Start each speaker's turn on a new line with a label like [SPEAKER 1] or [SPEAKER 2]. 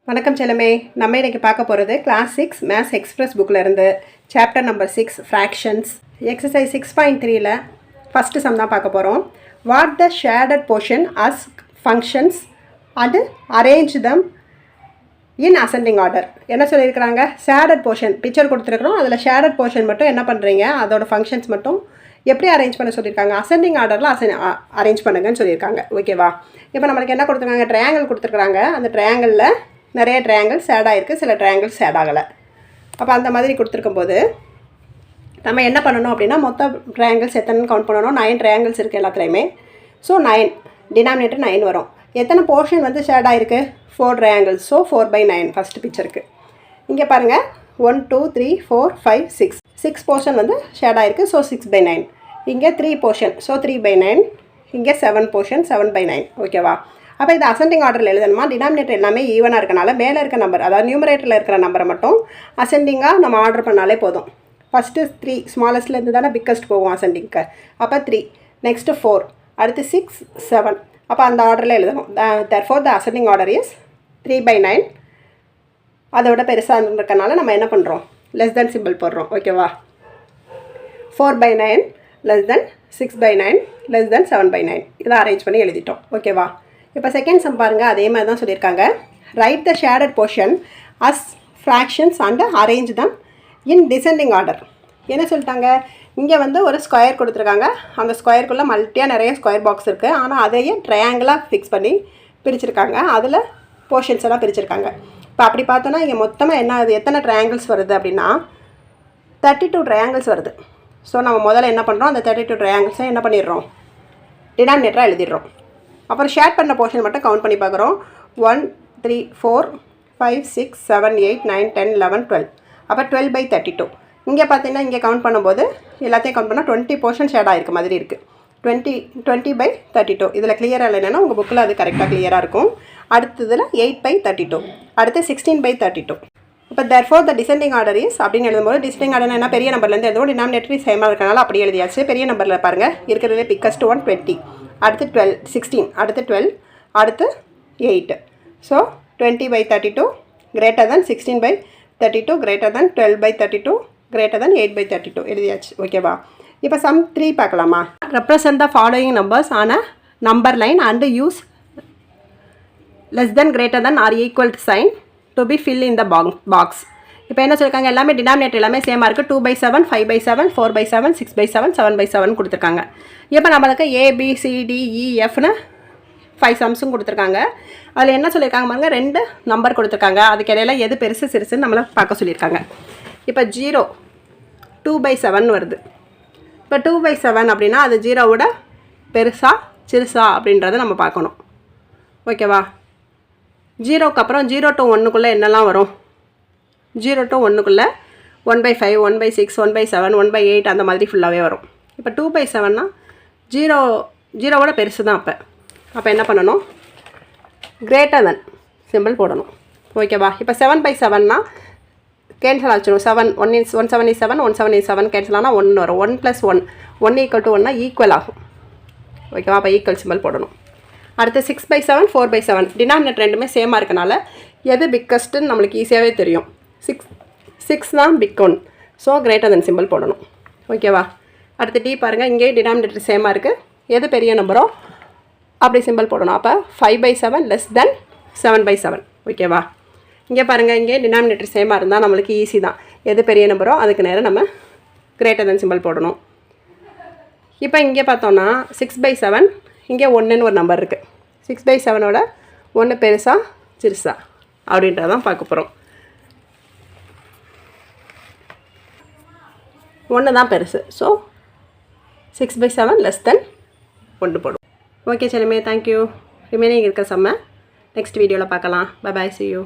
[SPEAKER 1] வணக்கம் செல்லமே. நம்ம இன்னைக்கு பார்க்க போகிறது கிளாஸ் 6 மேத்ஸ் எக்ஸ்பிரஸ் புக்கில் இருந்து சாப்டர் நம்பர் 6 ஃப்ராக்ஷன்ஸ் எக்ஸசைஸ் 6.3ல் ஃபஸ்ட்டு சம் தான் பார்க்க போகிறோம். What the shaded portion as fractions and arrange them in ascending order. என்ன சொல்லியிருக்கிறாங்க? ஷேடட் போர்ஷன் பிக்சர் கொடுத்துருக்குறோம். அதில் ஷேடட் போர்ஷன் மட்டும் என்ன பண்ணுறீங்க, அதோட ஃபங்க்ஷன்ஸ் மட்டும் எப்படி அரேஞ்ச் பண்ண சொல்லியிருக்காங்க, அசெண்டிங் ஆர்டரில் அரேஞ்ச் பண்ணுங்கன்னு சொல்லியிருக்காங்க. ஓகேவா? இப்போ நம்மளுக்கு என்ன கொடுத்துருக்காங்க, ட்ரையாங்கிள் கொடுத்துருக்குறாங்க. அந்த ட்ரையாங்கிளில் நிறைய ட்ரையாங்கிள்ஸ் ஆட் ஆகிருக்கு, சில ட்ரையாங்கிள்ஸ் ஆட் ஆகலை. அப்போ அந்த மாதிரி கொடுத்துருக்கும்போது நம்ம என்ன பண்ணணும் அப்படின்னா, மொத்தம் ட்ரையாங்கிள்ஸ் எத்தனை கவுண்ட் பண்ணணும். 9 ட்ரையாங்கிள்ஸ் இருக்குது எல்லாத்துலேயுமே. ஸோ 9 டினாமினேட்டர் 9 வரும். எத்தனை போர்ஷன் வந்து ஷேட் ஆகிருக்கு? 4 ட்ரையாங்கிள்ஸ். So 4/9 first பிக்சருக்கு. இங்கே பாருங்கள், 1 2 3 4 5 6 போர்ஷன் வந்து ஷேட் ஆகிருக்கு. ஸோ 6/9. இங்கே 3 போர்ஷன். ஸோ 3/9. இங்கே 7 போர்ஷன் 7/9. ஓகேவா? அப்போ இது அசெண்டிங் ஆர்டரில் எழுதணுமா? டினாமினேட்டர் எல்லாமே ஈவனாக இருக்கனால மேலே இருக்க நம்பர், அதாவது நியூமரேட்டரில் இருக்கிற நம்பரை மட்டும் அசெண்டிங்காக நம்ம ஆர்டர் பண்ணாலே போதும். ஃபஸ்ட்டு 3 ஸ்மாலஸ்ட்லேருந்து தானே பிக்கஸ்ட் போகும் அசெண்டிங்க்கு. அப்போ 3, நெக்ஸ்ட்டு 4, அடுத்து 6 7. அப்போ அந்த ஆர்டரில் எழுதணும். Therefore the ascending order is 3/9. அதோட பெருசாக இருக்கனால நம்ம என்ன பண்ணுறோம், லெஸ் தென் சிம்பிள் போடுறோம். ஓகேவா? 4/9 லெஸ் தென் 6/9 லெஸ் தென் 7/9. இதை அரேஞ்ச் பண்ணி எழுதிட்டோம். ஓகேவா? இப்போ செகண்ட் சம் பாருங்கள், அதே மாதிரி தான் சொல்லியிருக்காங்க. Write the shaded portion as fractions and arrange them in descending order. என்ன சொல்லிட்டாங்க, இங்கே வந்து ஒரு ஸ்கொயர் கொடுத்துருக்காங்க. அந்த ஸ்கொயருக்குள்ளே மல்டியாக நிறைய ஸ்கொயர் பாக்ஸ் இருக்குது. ஆனால் அதையே ட்ரையாங்கிளாக ஃபிக்ஸ் பண்ணி பிரிச்சுருக்காங்க. அதில் போர்ஷன்ஸ் எல்லாம் பிரிச்சுருக்காங்க. இப்போ அப்படி பார்த்தோன்னா இங்கே மொத்தமாக என்ன ஆகுது, எத்தனை ட்ரையாங்கிள்ஸ் வருது அப்படின்னா 32 ட்ரையாங்கிள்ஸ் வருது. ஸோ நம்ம முதல்ல என்ன பண்ணுறோம், அந்த 32 ட்ரையாங்கிள்ஸை என்ன பண்ணிடுறோம், டினாமினேட்டராக எழுதிடுறோம். அப்புறம் ஷேர் பண்ண போர்ஷன் மட்டும் கவுண்ட் பண்ணி பார்க்குறோம். 1 3 4 5 6 7 8 9 10 11 12. அப்போ 12/32. இங்கே பார்த்தீங்கன்னா இங்கே கவுண்ட் பண்ணும்போது எல்லாத்தையும் கவுண்ட் பண்ணால் 20 போர்ஷன் ஷேட் ஆகிருக்க மாதிரி இருக்குது. 20/32. இதில் கிளியராக இல்லைன்னா உங்கள் புக்கில் அது கரெக்டாக கிளியராக இருக்கும். அடுத்ததில் 8/32. அடுத்து 16/32. இப்போ therefore the descending order is அப்படின்னு எழுதும்போது, டிசெண்டிங் ஆர்டர் என்ன, பெரிய நம்பர்லேருந்து எழுதுவோம். டினாமினேட்டரி சேமாக இருக்கனால அப்படி எழுதியாச்சு. பெரிய நம்பரில் பாருங்கள், இருக்கிறதுலே பிக்கஸ்ட் 1 20. அடுத்து 12 16. அடுத்து 12. அடுத்து 8. So 20/32 greater than 16/32 greater than 12/32 greater than 8/32 எழுதியாச்சு. ஓகேவா? இப்போ சம் 3 பார்க்கலாமா? Represent the following numbers on a number line and use less than greater than or equal sign to be fill in the box. இப்போ என்ன சொல்லியிருக்காங்க, எல்லாமே denominator எல்லாமே சேமாக இருக்குது. 2/7 5/7 4/7 6/7 7/7 கொடுத்துருக்காங்க. இப்போ நம்மளுக்கு ABCDEFன்னு 5 சம்ஸும் கொடுத்துருக்காங்க. அதில் என்ன சொல்லியிருக்காங்க பாருங்க, 2 நம்பர் கொடுத்துருக்காங்க. அதுக்கு இடையில எது பெருசு சிறுசுன்னு நம்மளை பார்க்க சொல்லியிருக்காங்க. இப்போ 0 2/7 வருது. இப்போ 2/7 அப்படின்னா அது 0வோட பெருசா சிறுசா அப்படின்றத நம்ம பார்க்கணும். ஓகேவா? 0க்கு அப்புறம் 0 to 1க்குள்ளே என்னெல்லாம் வரும், 0 to 1க்குள்ளே 1/5 1/6 1/7 1/8 அந்த மாதிரி ஃபுல்லாகவே வரும். இப்போ 2/7னா 0வோட பெருசு தான். அப்போ என்ன பண்ணணும், கிரேட்டர் தென் சிம்பிள் போடணும். ஓகேவா? இப்போ 7/7னா கேன்சல் ஆச்சிடும். 1 7 is 7 1 7 is 7 கேன்சல் ஆனால் 1 வரும். 1 + 1 1 = 1னா ஈக்குவல் ஆகும். ஓகேவா? அப்போ ஈக்குவல் சிம்பிள் போடணும். அடுத்து 6/7 4/7 டினாமினேட்டர் ரெண்டுமே சேமாக இருக்கனால எது பிக்கஸ்ட்டுன்னு நம்மளுக்கு ஈஸியாகவே தெரியும். 6 தான் big one. So greater than symbol போடணும். ஓகேவா? அடுத்து டி பாருங்கள், இங்கே டினாமினேட்டர் சேமாக இருக்குது. எது பெரிய நம்பரோ அப்படி சிம்பிள் போடணும். அப்போ 5/7 லெஸ் தென் 7/7. ஓகேவா? இங்கே பாருங்கள், இங்கே டினாமினேட்டர் சேமாக இருந்தால் நம்மளுக்கு ஈஸி தான். எது பெரிய நம்பரோ அதுக்கு நேரம் நம்ம கிரேட்டர் தென் சிம்பிள் போடணும். இப்போ இங்கே பார்த்தோன்னா 6/7 இங்கே 1ன்னு ஒரு நம்பர் இருக்குது. 6/7ஓட 1 பெருசா சிறுசா அப்படின்றதான் பார்க்க போகிறோம். 1 தான் பெருசு. ஸோ 6/7 லெஸ் தென் 1 போடும். Okay செல்லுமே, thank you. ரிமைனிங் இருக்க செம்ம நெக்ஸ்ட் வீடியோவில் பார்க்கலாம். Bye bye, see you.